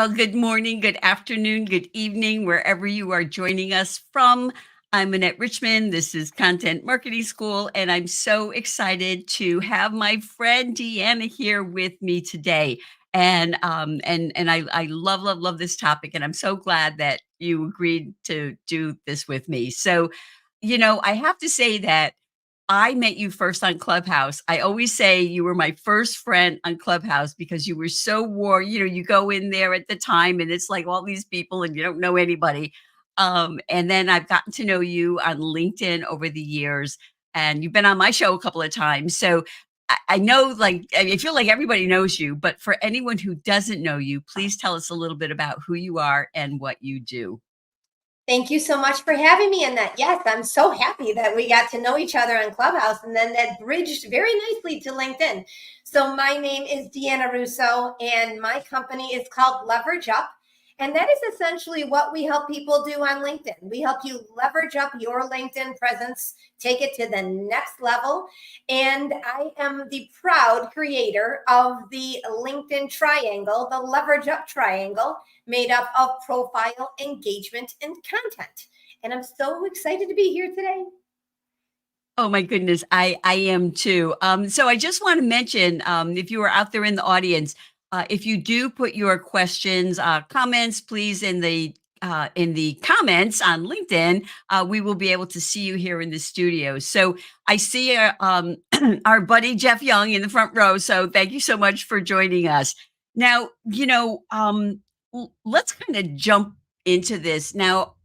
Well, good morning, good afternoon, good evening, wherever you are joining us from. I'm Annette Richmond. This is Content Marketing School, and I'm so excited to have my friend Deanna here with me today. And I love this topic, and I'm so glad that you agreed to do this with me. So, I have to say that I met you first on Clubhouse. I always say you were my first friend on Clubhouse because you were so warm. You go in there at the time and it's like all these people and you don't know anybody. And then I've gotten to know you on LinkedIn over the years, and you've been on my show a couple of times. So I know, like, I feel like everybody knows you, but for anyone who doesn't know you, please tell us a little bit about who you are and what you do. Thank you so much for having me in that. Yes, I'm so happy that we got to know each other on Clubhouse, and then that bridged very nicely to LinkedIn. So my name is Deanna Russo, and my company is called Leverage Up. And that is essentially what we help people do on LinkedIn. We help you leverage up your LinkedIn presence, take it to the next level. And I am the proud creator of the LinkedIn triangle, the Leverage Up triangle, made up of profile, engagement, and content. And I'm so excited to be here today. Oh my goodness, I am too. So I just want to mention, if you are out there in the audience, if you do put your questions, comments, please in the comments on LinkedIn, we will be able to see you here in the studio. So I see our buddy Jeff Young in the front row. So thank you so much for joining us. Now, let's kind of jump into this now.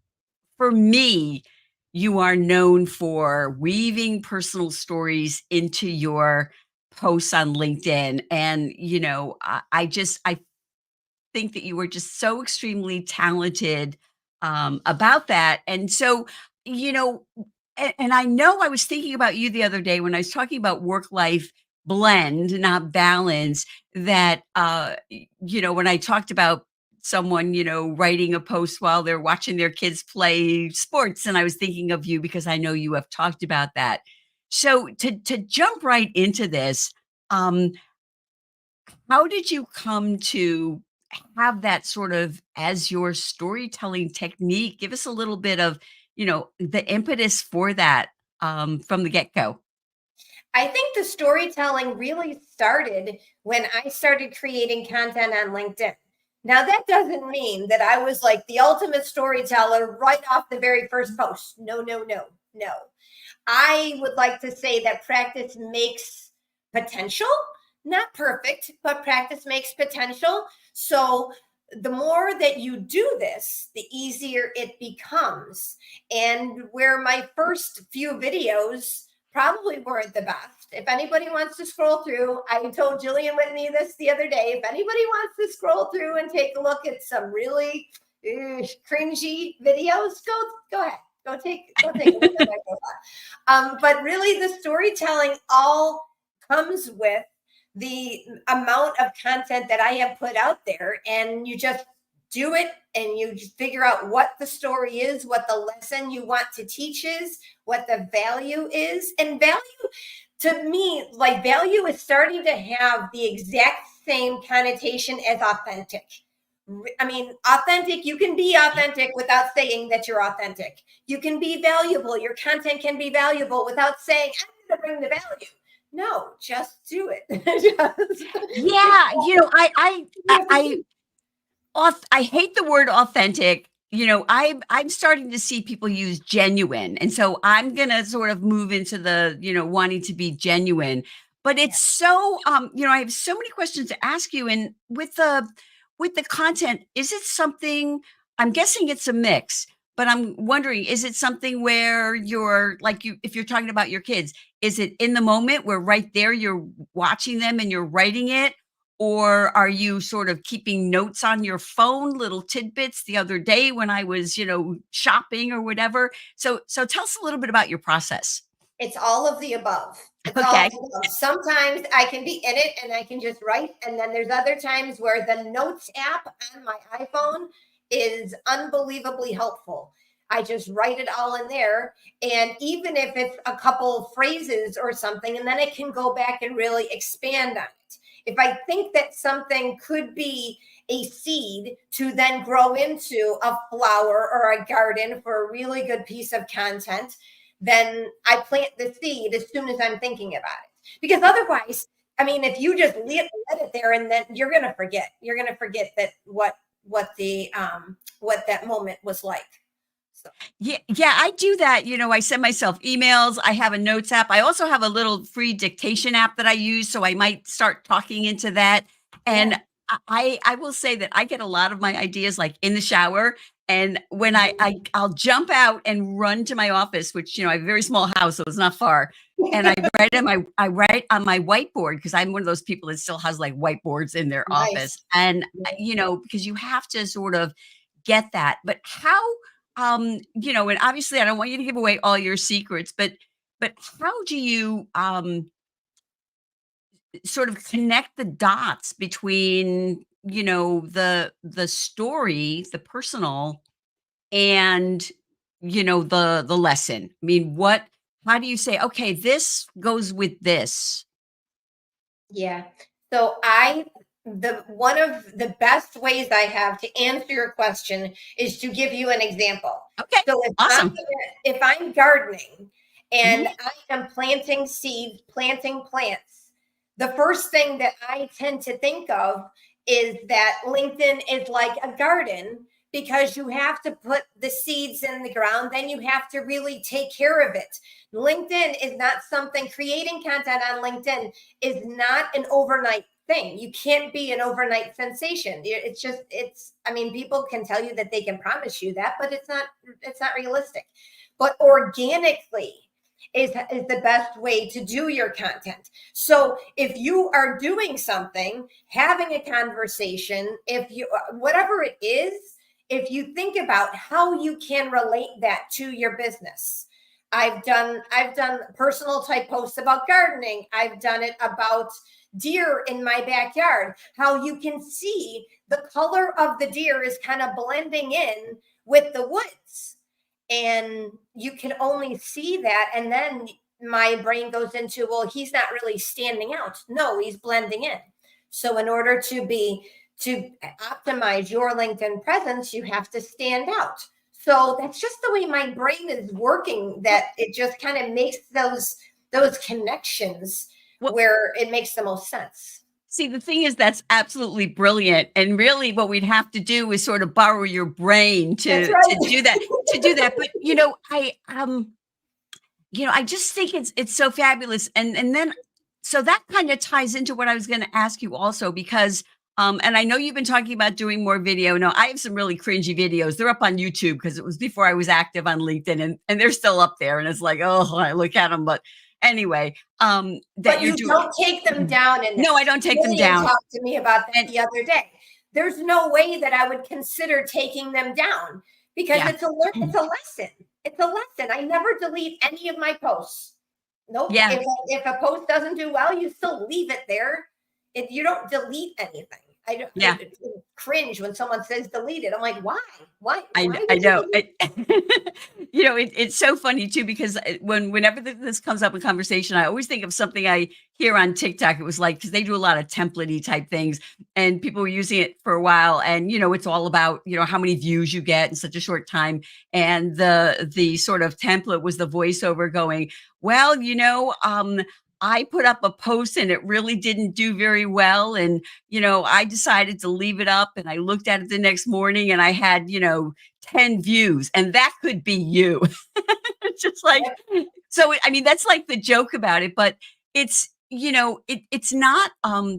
For me, you are known for weaving personal stories into your posts on LinkedIn. And, I think that you were just so extremely talented about that. And so, you know, and I know I was thinking about you the other day when I was talking about work life blend, not balance, that, when I talked about someone, writing a post while they're watching their kids play sports. And I was thinking of you because I know you have talked about that. So to jump right into this, um, how did you come to have that sort of as your storytelling technique? Give us a little bit of, the impetus for that from the get-go. I think the storytelling really started when I started creating content on LinkedIn. Now, that doesn't mean that I was like the ultimate storyteller right off the very first post. No, no, no, no. I would like to say that practice makes potential, not perfect, but practice makes potential. So the more that you do this, the easier it becomes. And where my first few videos probably weren't the best. If anybody wants to scroll through, I told Jillian Whitney this the other day. If anybody wants to scroll through and take a look at some really cringy videos, go ahead. Go take a look at that. But really, the storytelling all comes with the amount of content that I have put out there, and you just do it and you figure out what the story is, what the lesson you want to teach is, what the value is. And value, to me, like, value is starting to have the exact same connotation as authentic. I mean, authentic, you can be authentic without saying that you're authentic. You can be valuable. Your content can be valuable without saying, I'm going to bring the value. No, just do it. Yeah, I hate the word authentic. I'm starting to see people use genuine, and so I'm gonna sort of move into the wanting to be genuine. But it's so I have so many questions to ask you, and with the content, is it something? I'm guessing it's a mix, but I'm wondering, is it something where you're like if you're talking about your kids, is it in the moment where right there you're watching them and you're writing it? Or are you sort of keeping notes on your phone, little tidbits the other day when I was, shopping or whatever? So tell us a little bit about your process. It's all of the above. It's all Okay. of the above. Sometimes I can be in it and I can just write. And then there's other times where the notes app on my iPhone is unbelievably helpful. I just write it all in there. And even if it's a couple phrases or something, and then I can go back and really expand on it. If I think that something could be a seed to then grow into a flower or a garden for a really good piece of content, then I plant the seed as soon as I'm thinking about it. Because otherwise, I mean, if you just let it there, and then you're gonna forget. You're gonna forget that what that moment was like. So Yeah, I do that. I send myself emails. I have a notes app. I also have a little free dictation app that I use, so I might start talking into that. yeah. And I will say that I get a lot of my ideas like in the shower. And when I'll jump out and run to my office, which I have a very small house, so it's not far. And I write on my whiteboard because I'm one of those people that still has like whiteboards in their office. Nice. And because you have to sort of get that. But how and obviously I don't want you to give away all your secrets, but how do you sort of connect the dots between, the story, the personal and the lesson? I mean, how do you say, okay, this goes with this? Yeah. So the one of the best ways I have to answer your question is to give you an example. Okay, So awesome. if I'm gardening and Mhm. I am planting seeds, planting plants, the first thing that I tend to think of is that LinkedIn is like a garden because you have to put the seeds in the ground, then you have to really take care of it. LinkedIn is not something, creating content on LinkedIn is not an overnight thing. You can't be an overnight sensation. I mean, people can tell you that they can promise you that, but it's not realistic. But organically is the best way to do your content. So if you are doing something, having a conversation, whatever it is, if you think about how you can relate that to your business. I've done personal type posts about gardening. I've done it about deer in my backyard. How you can see the color of the deer is kind of blending in with the woods. And you can only see that. And then my brain goes into, well, he's not really standing out. No, he's blending in. So in order to optimize your LinkedIn presence, you have to stand out. So that's just the way my brain is working, that it just kind of makes those connections Well, where it makes the most sense. see, the thing is that's absolutely brilliant, and really what we'd have to do is sort of borrow your brain That's to right. do that to do that. But, I just think it's so fabulous, and then so that kinda ties into what I was gonna ask you also because, and I know you've been talking about doing more video. Now, I have some really cringy videos. They're up on YouTube because it was before I was active on LinkedIn, and they're still up there, and it's like, "Oh, I look at them. But anyway, that But you're you doing. don't take them down in No, I this. don't take them Julian down, talked to me about that and the other day. There's no way that I would consider taking them down because yeah. it's a lesson. It's a lesson. I never delete any of my posts. Nope. Yeah, If a post doesn't do well, you still leave it there. If you don't delete anything. yeah. I cringe when someone says delete it. I'm like, why? I Why I would you know. delete? It's so funny too because whenever this comes up in conversation, I always think of something I hear on TikTok. It was like because they do a lot of template-y type things, and people were using it for a while. And it's all about how many views you get in such a short time. And the sort of template was the voiceover going, "Well, I put up a post and it really didn't do very well, and I decided to leave it up, and I looked at it the next morning and I had 10 views, and that could be you." It's just like, so I mean, that's like the joke about it, but it's not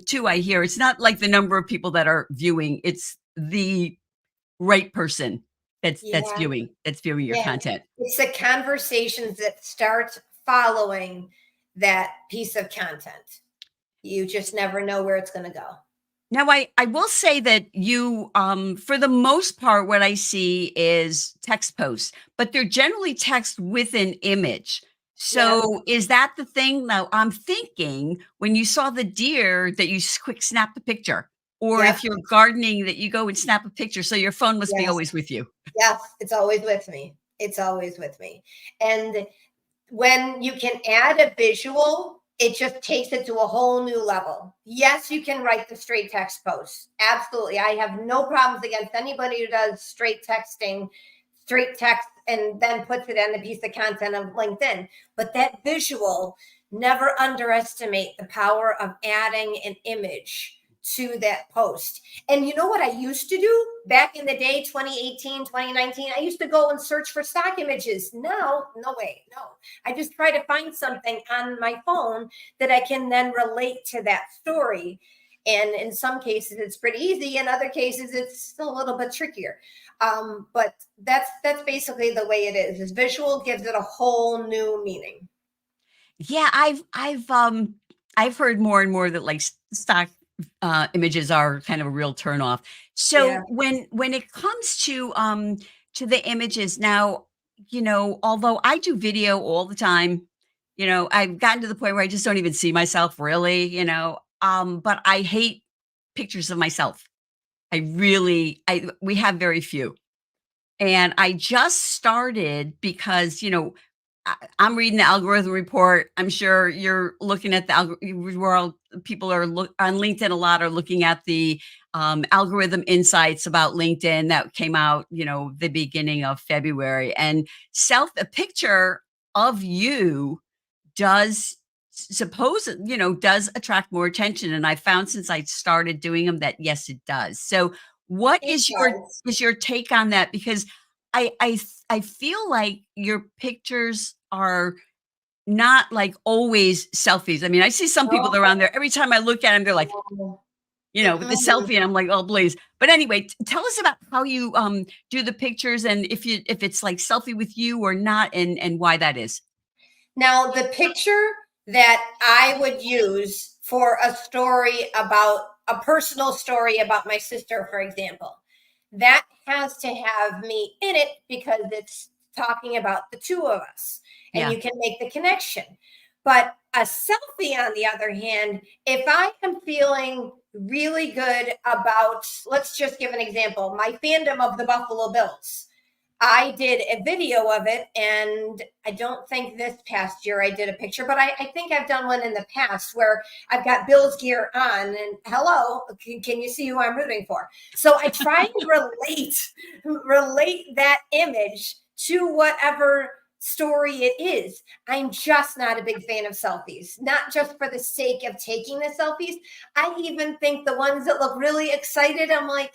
too, I hear, it's not like the number of people that are viewing, it's the right person Yeah. that's viewing your Yeah. content. It's the conversations that start following that piece of content. You just never know where it's going to go. Now, I will say that you, for the most part, what I see is text posts, but they're generally text with an image. Yep. So is that the thing? Now, I'm thinking when you saw the deer that you quick snap the picture, or Yep. if you're gardening that you go and snap a picture. So your phone must be Yes. always with you. Yes. It's always with me. It's always with me. And when you can add a visual it just takes it to a whole new level. Yes, you can write the straight text posts. Absolutely. I have no problems against anybody who does straight texting, straight text, and then puts it in a piece of content of LinkedIn. But that visual, never underestimate the power of adding an image to that post. And you know what I used to do back in the day, 2018, 2019? I used to go and search for stock images. Now, no way, no. I just try to find something on my phone that I can then relate to that story. And in some cases, it's pretty easy. In other cases, it's a little bit trickier. But that's basically the way it is. This visual gives it a whole new meaning. Yeah, I've heard more and more that like stock images are kind of a real turn off. Yeah. So when it comes to the images now, although I do video all the time, I've gotten to the point where I just don't even see myself really, but I hate pictures of myself. I we have very few. And I just started because, I'm reading the algorithm report. I'm sure you're looking at the world. People are on LinkedIn a lot are looking at the algorithm insights about LinkedIn that came out, the beginning of February. And a picture of you does does attract more attention. And I found since I started doing them that yes, it does. So what It does. is your take on that? Because I feel like your pictures are not like always selfies. I mean, I see some people that are No, around there. Every time I look at them, they're like, no. with the Mm-mm. selfie, and I'm like, oh, please. But anyway, tell us about how you do the pictures and if it's like selfie with you or not, and why that is. Now, the picture that I would use for a story about a personal story about my sister, for example, that has to have me in it because it's talking about the two of us and Yeah. you can make the connection. But a selfie, on the other hand, if I am feeling really good about, let's just give an example, my fandom of the Buffalo Bills. I did a video of it, and I don't think this past year I did a picture, but I think I've done one in the past where I've got Bill's gear on, and hello, can you see who I'm rooting for? So I try and relate that image to whatever story it is. I'm just not a big fan of selfies, not just for the sake of taking the selfies. I even think the ones that look really excited, I'm like,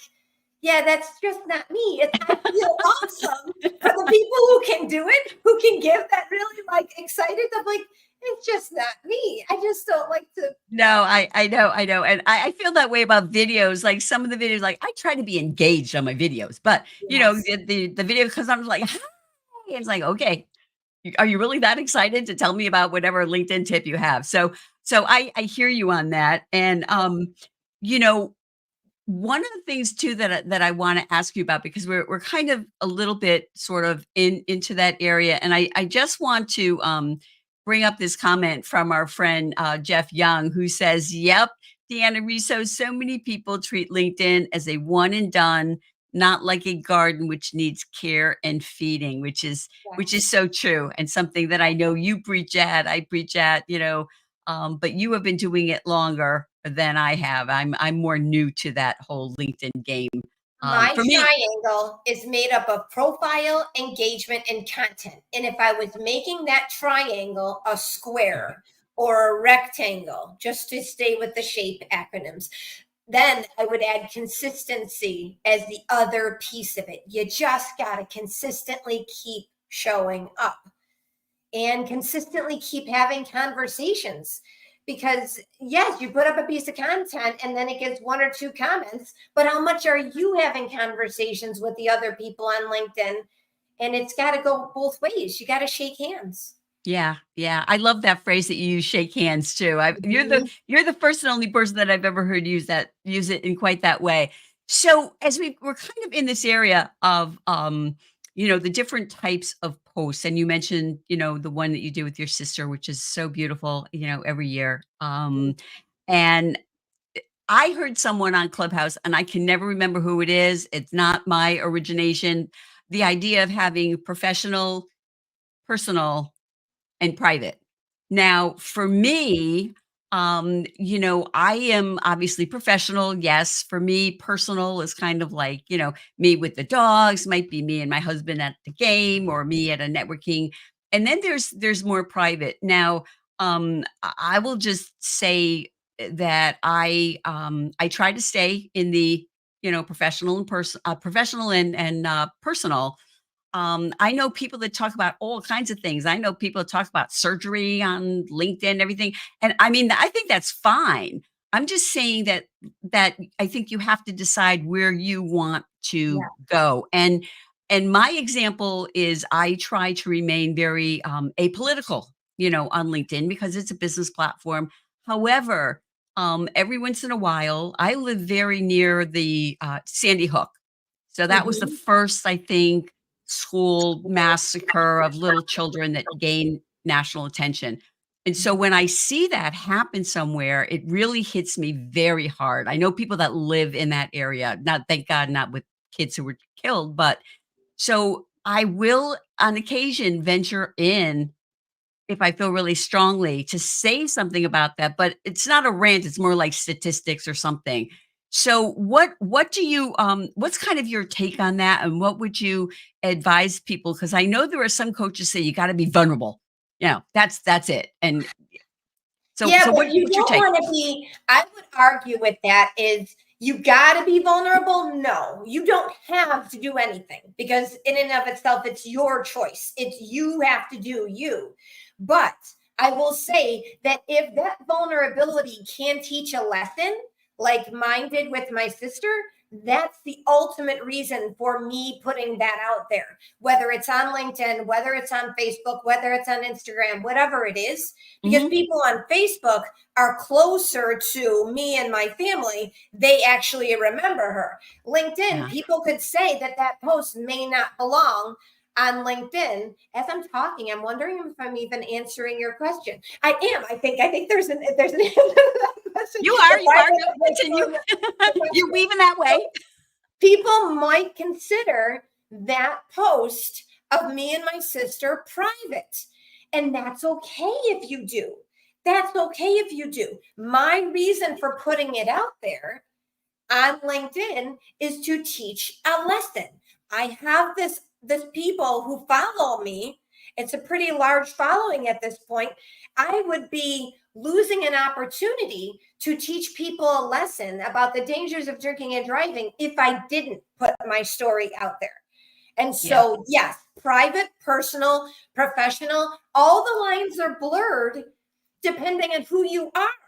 yeah, that's just not me. I feel awesome for the people who can do it, who can give that really like excited. I'm like, it's just not me. I just don't like to. No, I know, and I feel that way about videos. Like some of the videos, like I try to be engaged on my videos, but Yes. the video because I'm like, hi. It's like, okay, are you really that excited to tell me about whatever LinkedIn tip you have? So I hear you on that, and you know, one of the things too that I want to ask you about because we're kind of a little bit sort of into that area, and I just want to bring up this comment from our friend Jeff Young who says, "Yep, Deanna Russo, so many people treat LinkedIn as a one and done, not like a garden which needs care and feeding," which is Yes. so true and something that I know you preach at. I preach at, but you have been doing it longer than I have. I'm more new to that whole LinkedIn game. My For me, triangle is made up of profile, engagement, and content. And if I was making that triangle a square or a rectangle, just to stay with the shape acronyms, then I would add consistency as the other piece of it. You just got to consistently keep showing up and consistently keep having conversations. Because yes, you put up a piece of content and then it gets one or two comments, but how much are you having conversations with the other people on LinkedIn? And it's got to go both ways. You got to shake hands. yeah, yeah, I love that phrase that you use, "shake hands" too. Mhm. You're the first and only person that I've ever heard use it in quite that way. So as we're kind of in this area of the different types of posts, and you mentioned the one that you do with your sister, which is so beautiful, every year. And I heard someone on Clubhouse, and I can never remember who it is. It's not my origination. The idea of having professional, personal, and private. Now, for me, I am obviously professional. Yes, for me, personal is kind of like, me with the dogs, might be me and my husband at the game or me at a networking. And then there's more private. Now, I will just say that I try to stay in the, professional and professional and personal. I know people that talk about all kinds of things. I know people that talk about surgery on LinkedIn, everything. And I mean, I think that's fine. I'm just saying that I think you have to decide where you want to Yeah. go. And my example is I try to remain very apolitical, on LinkedIn because it's a business platform. However, every once in a while, I live very near the Sandy Hook. So that was the Mhm. first, I think, school massacre of little children that gained national attention. And so when I see that happen somewhere, it really hits me very hard. I know people that live in that area, not thank God, not with kids who were killed, but so I will on occasion venture in if I feel really strongly to say something about that, but it's not a rant, it's more like statistics or something. So what do you what's kind of your take on that and what would you advise people cuz I know there are some coaches say you got to be vulnerable. That's it. And so Yeah, so but you what's your don't take? want to be, I would argue with that is you got to be vulnerable. No, you don't have to do anything because in and of itself, it's your choice. It's you have to do you. But I will say that if that vulnerability can teach a lesson, like mine did with my sister, that's the ultimate reason for me putting that out there, whether it's on LinkedIn, whether it's on Facebook, whether it's on Instagram, whatever it is, because Mhm. people on Facebook are closer to me and my family. They actually remember her. LinkedIn, Yeah. people could say that that post may not belong on LinkedIn. As I'm talking, I'm wondering if I'm even answering your question. I am. I think there's an answer to that question. You Why are. did No, I make continue. the You're question? weaving that way. People might consider that post of me and my sister private. And that's okay if you do. That's okay if you do. My reason for putting it out there on LinkedIn is to teach a lesson. I have this people who follow me. It's a pretty large following at this point. I would be losing an opportunity to teach people a lesson about the dangers of drinking and driving if I didn't put my story out there. And Yeah. so, yes, private, personal, professional, all the lines are blurred depending on who you are.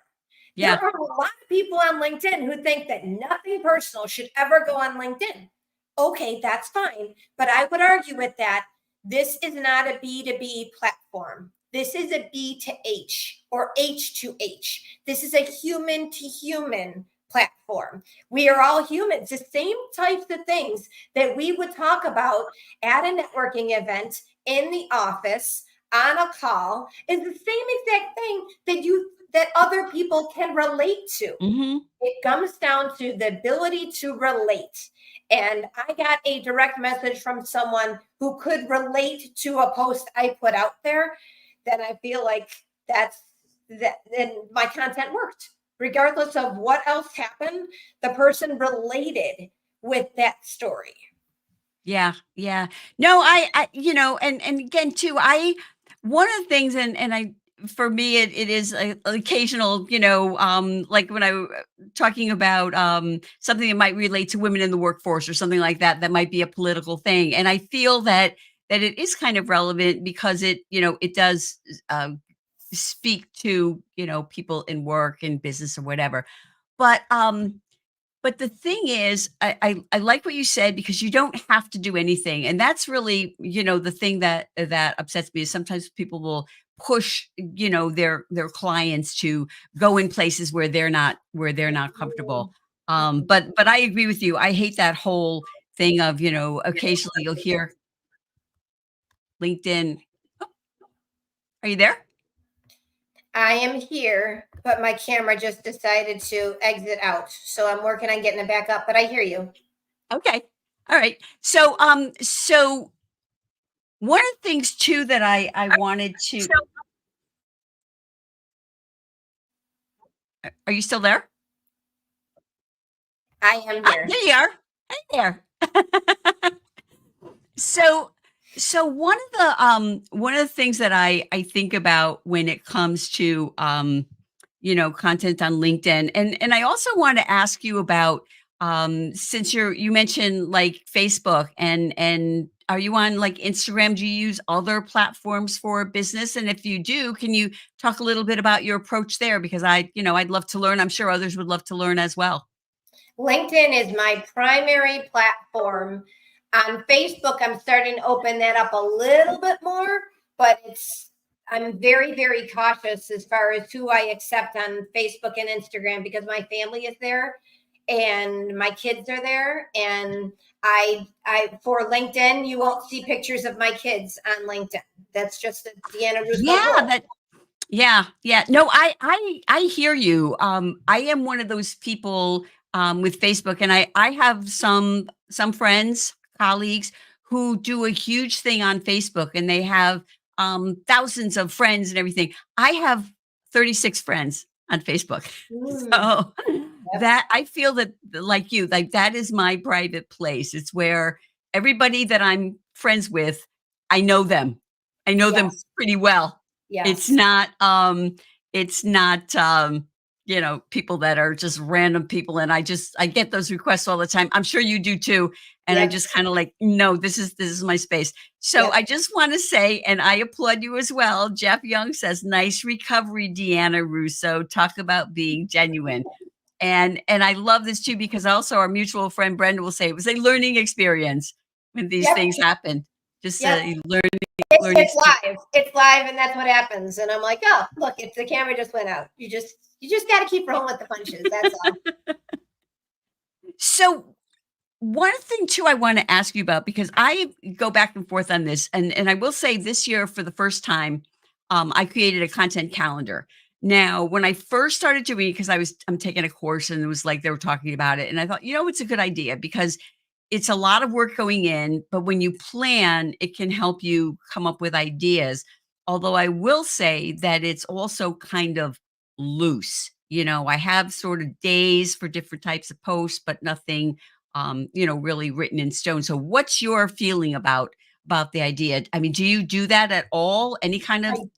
There Yeah. are a lot of people on LinkedIn who think that nothing personal should ever go on LinkedIn. Okay, that's fine. But I would argue with that. This is not a B2B platform. This is a B to H or H to H. This is a human to human platform. We are all humans. The same types of things that we would talk about at a networking event, in the office, on a call, is the same exact thing that other people can relate to. Mhm. It comes down to the ability to relate. And I got a direct message from someone who could relate to a post I put out there. Then I feel like then my content worked. Regardless of what else happened, the person related with that story. Yeah, yeah. No, and again too, one of the things and I for me it is an occasional, like when talking about something that might relate to women in the workforce or something like that that might be a political thing. And I feel that it is kind of relevant because it does speak to, people in work and business or whatever. But the thing is, I like what you said because you don't have to do anything, and that's really, the thing that upsets me is sometimes people will push, their clients to go in places where they're not comfortable. But I agree with you. I hate that whole thing of, occasionally you'll hear LinkedIn. "Oh, are you there? I am here, but my camera just decided to exit out. So I'm working on getting it back up, but I hear you. Okay, all right." So one of the things too that I wanted to Are you still there? I am Ah, here. there you are. Hey there. So so one of the things that I think about when it comes to content on LinkedIn, and I also want to ask you about since you mentioned like Facebook, and are you on like Instagram? Do you use other platforms for business? And if you do, can you talk a little bit about your approach there? Because I'd love to learn. I'm sure others would love to learn as well. LinkedIn is my primary platform. On Facebook, I'm starting to open that up a little bit more, but I'm very, very cautious as far as who I accept on Facebook and Instagram because my family is there and my kids are there. And I for LinkedIn, you won't see pictures of my kids on LinkedIn. That's just a Deanna Russo Yeah, rule. that Yeah, yeah. No, I hear you. I am one of those people with Facebook, and I have some friends, colleagues who do a huge thing on Facebook, and they have thousands of friends and everything. I have 36 friends on Facebook. Mm, So yep. that I feel that like you, like that is my private place. It's where everybody that I'm friends with, I know them. I know them Yes. pretty well. It's Yes. not, it's not, people that are just random people, and I get those requests all the time. I'm sure you do too, and I Yep. just kinda like, "No, this is my space." So, Yep. I just wanna say, and I applaud you as well, Jeff Young says, "Nice recovery, Deanna Russo. Talk about being genuine." And I love this too because also our mutual friend Brenda will say, "It was a learning experience when these Yep. things happen." Just Yep. a learning It's experience. live. It's live, and that's what happens. And I'm like, oh, look, if the camera just went out, you just got to keep rolling with the punches. That's all. So one thing too I want to ask you about, because I go back and forth on this, and I will say this year for the first time, I created a content calendar. Now, when I first started doing it, because I'm taking a course and it was like they were talking about it, and I thought, it's a good idea because it's a lot of work going in, but when you plan, it can help you come up with ideas. Although I will say that it's also kind of loose. I have sort of days for different types of posts, but nothing really written in stone. So what's your feeling about the idea? I mean, do you do that at all? Any kind of I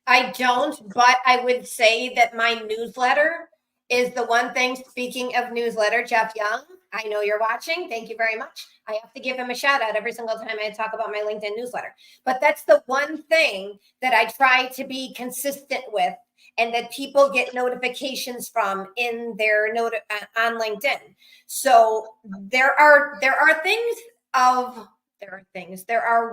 I don't, but I would say that my newsletter is the one thing. Speaking of newsletter, Jeff Young, I know you're watching. Thank you very much. I have to give him a shout out every single time I talk about my LinkedIn newsletter. But that's the one thing that I try to be consistent with and that people get notifications from in their note on LinkedIn. So there are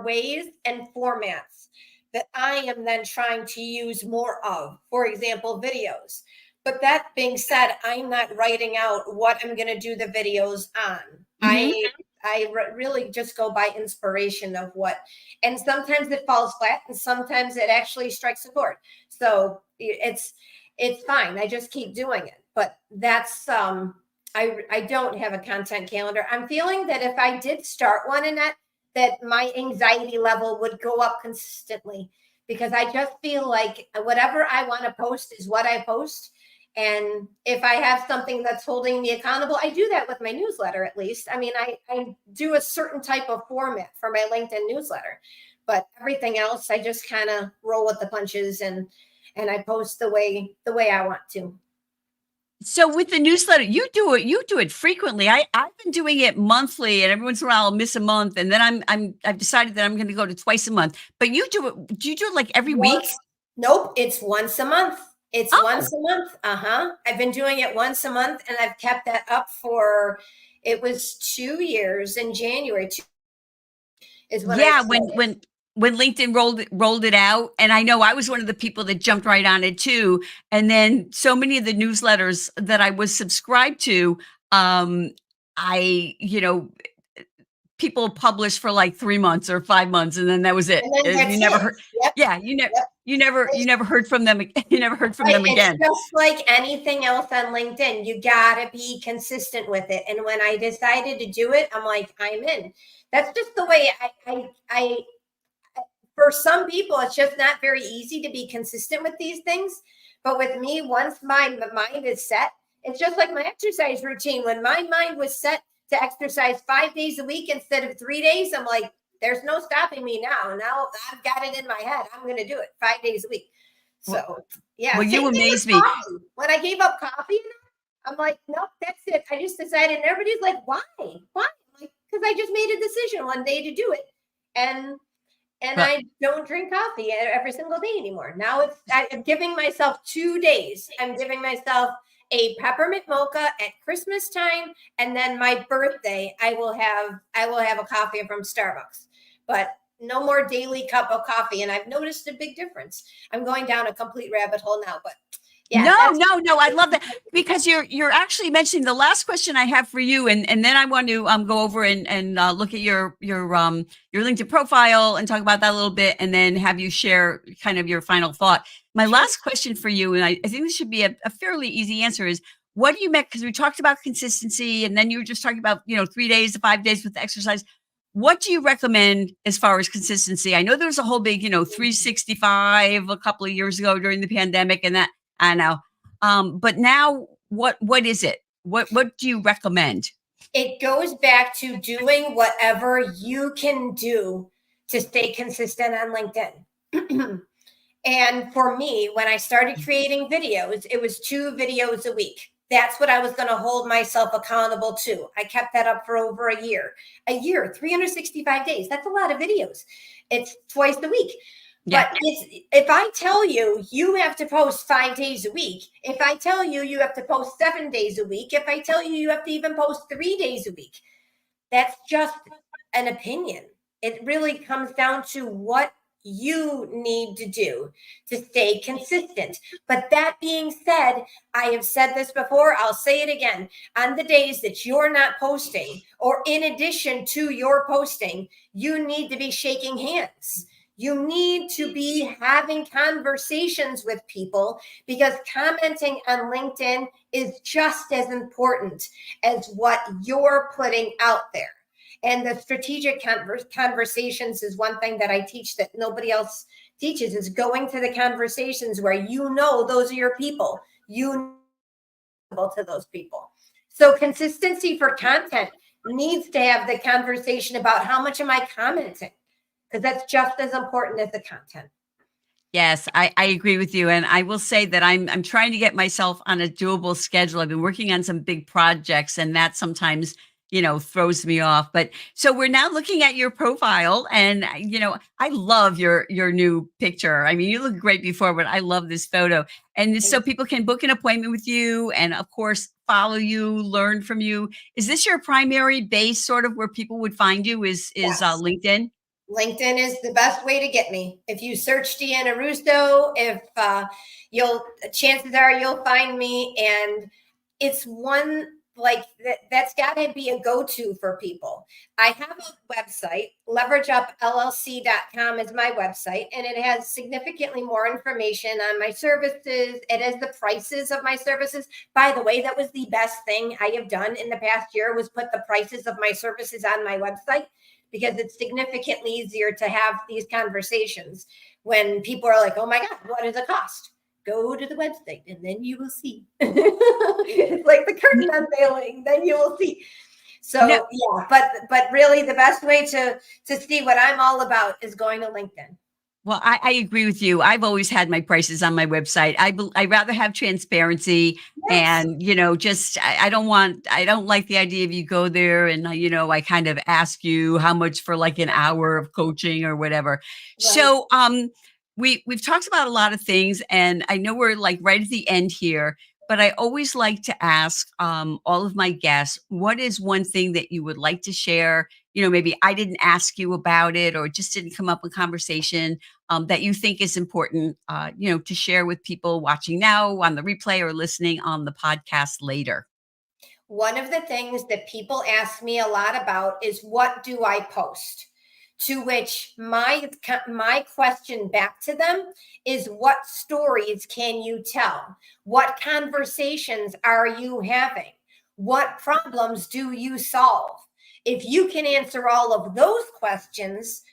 ways and formats that I am then trying to use more of. For example, videos. But that being said, I'm not writing out what I'm going to do the videos on. Mhm. I really just go by inspiration of what, and sometimes it falls flat, and sometimes it actually strikes a chord. So it's fine. I just keep doing it. But that's I don't have a content calendar. I'm feeling that if I did start one in that my anxiety level would go up consistently because I just feel like whatever I want to post is what I post. And if I have something that's holding me accountable, I do that with my newsletter at least. I mean, I do a certain type of format for my LinkedIn newsletter, but everything else I just kind of roll with the punches and I post the way I want to. So with the newsletter, you do it frequently. I've been doing it monthly, and every once in a while I'll miss a month, and then I've decided that I'm going to go to twice a month. But you do it. Do you do it like every week? Once, nope, it's once a month. It's once Oh, a month. Uh-huh. I've been doing it once a month and I've kept that up for it was 2 years in January is when I yeah. When started. when when LinkedIn rolled it out, and I know I was one of the people that jumped right on it too. And then so many of the newsletters that I was subscribed to, um, I people publish for like 3 months or 5 months, and then that was it. And then And you that's never it. heard. Yep. Yeah, Yep. you never heard from them. You never heard from Right. them It's again. just like anything else on LinkedIn. You gotta be consistent with it. And when I decided to do it, I'm like, I'm in. That's just the way I for some people, it's just not very easy to be consistent with these things. But with me, once my mind is set, it's just like my exercise routine. When my mind was set to exercise 5 days a week instead of 3 days, I'm like, there's no stopping me now. Now I've got it in my head. I'm going to do it 5 days a week. So, yeah. Well, Same you thing with amaze me. coffee. When I gave up coffee, I'm like, nope, that's it. I just decided. And everybody's like, why? Why? I'm like, because I just made a decision one day to do it. And Well, I don't drink coffee every single day anymore. Now I'm giving myself 2 days. I'm giving myself a peppermint mocha at Christmas time, and then my birthday, I will have a coffee from Starbucks. But no more daily cup of coffee, and I've noticed a big difference. I'm going down a complete rabbit hole now, but yeah, no. I love that because you're actually mentioning the last question I have for you, and then I want to go over and look at your LinkedIn profile and talk about that a little bit, and then have you share kind of your final thought. My sure. last question for you, and I think this should be a fairly easy answer, is what do you make? Because we talked about consistency, and then you were just talking about 3 days to 5 days with the exercise. What do you recommend as far as consistency? I know there was a whole big 365 a couple of years ago during the pandemic, and that I know. But now what is it? What do you recommend? It goes back to doing whatever you can do to stay consistent on LinkedIn. And for me, when I started creating videos, it was 2 videos a week. That's what I was going to hold myself accountable to. I kept that up for over a year. 365 days. That's a lot of videos. It's twice a week. Yeah. But if I tell you you have to post 5 days a week, if I tell you you have to post 7 days a week, if I tell you you have to even post 3 days a week, that's just an opinion. It really comes down to what you need to do to stay consistent. But that being said, I have said this before, I'll say it again. On the days that you're not posting, or in addition to your posting, you need to be shaking hands. You need to be having conversations with people, because commenting on LinkedIn is just as important as what you're putting out there. And the strategic conversations is one thing that I teach that nobody else teaches, is going to the conversations where those are your people. You know to those people. So consistency for content needs to have the conversation about how much am I commenting, because that's just as important as the content. Yes, I agree with you. And I will say that I'm trying to get myself on a doable schedule. I've been working on some big projects, and that sometimes, throws me off. But so we're now looking at your profile, and I love your new picture. I mean, you look great before, but I love this photo. And so people can book an appointment with you and of course follow you, learn from you. Is this your primary base, sort of where people would find you, is Yes. LinkedIn? LinkedIn is the best way to get me. If you search Deanna Russo, if chances are you'll find me. And it's one like that's got to be a go-to for people. I have a website, leverageupllc.com is my website, and it has significantly more information on my services. It has the prices of my services. By the way, that was the best thing I have done in the past year, was put the prices of my services on my website, because it's significantly easier to have these conversations when people are like, oh my God, what is the cost? Go to the website and then you will see. It's like the curtain unveiling, then you will see. So No, yeah, but really the best way to see what I'm all about is going to LinkedIn. well, I agree with you. I've always had my prices on my website. I rather have transparency, Yes. and just I don't like the idea of you go there and I kind of ask you how much for like an hour of coaching or whatever. Right. So we've talked about a lot of things, and I know we're like right at the end here, but I always like to ask all of my guests, what is one thing that you would like to share? Maybe I didn't ask you about it, or it just didn't come up in conversation, that you think is important, to share with people watching now on the replay or listening on the podcast later. One of the things that people ask me a lot about is, what do I post? To which my question back to them is, what stories can you tell? What conversations are you having? What problems do you solve? If you can answer all of those questions,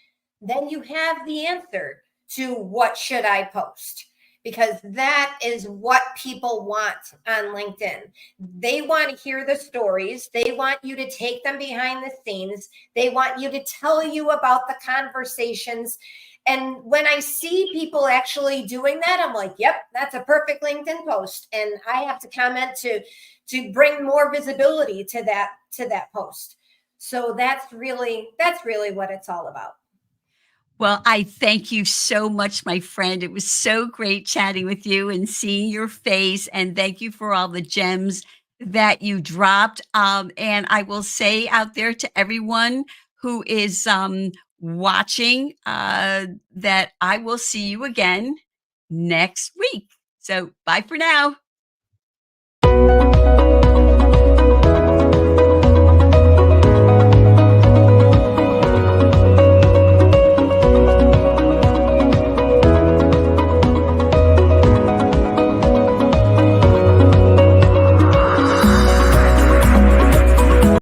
then you have the answer to what should I post, because that is what people want on LinkedIn. They want to hear the stories. They want you to take them behind the scenes. They want you to tell you about the conversations. And when I see people actually doing that, I'm like, yep, that's a perfect LinkedIn post. And I have to comment to bring more visibility to that post. So that's really what it's all about. Well, I thank you so much, my friend. It was so great chatting with you and seeing your face. And thank you for all the gems that you dropped. And I will say out there to everyone who is watching that I will see you again next week. So bye for now.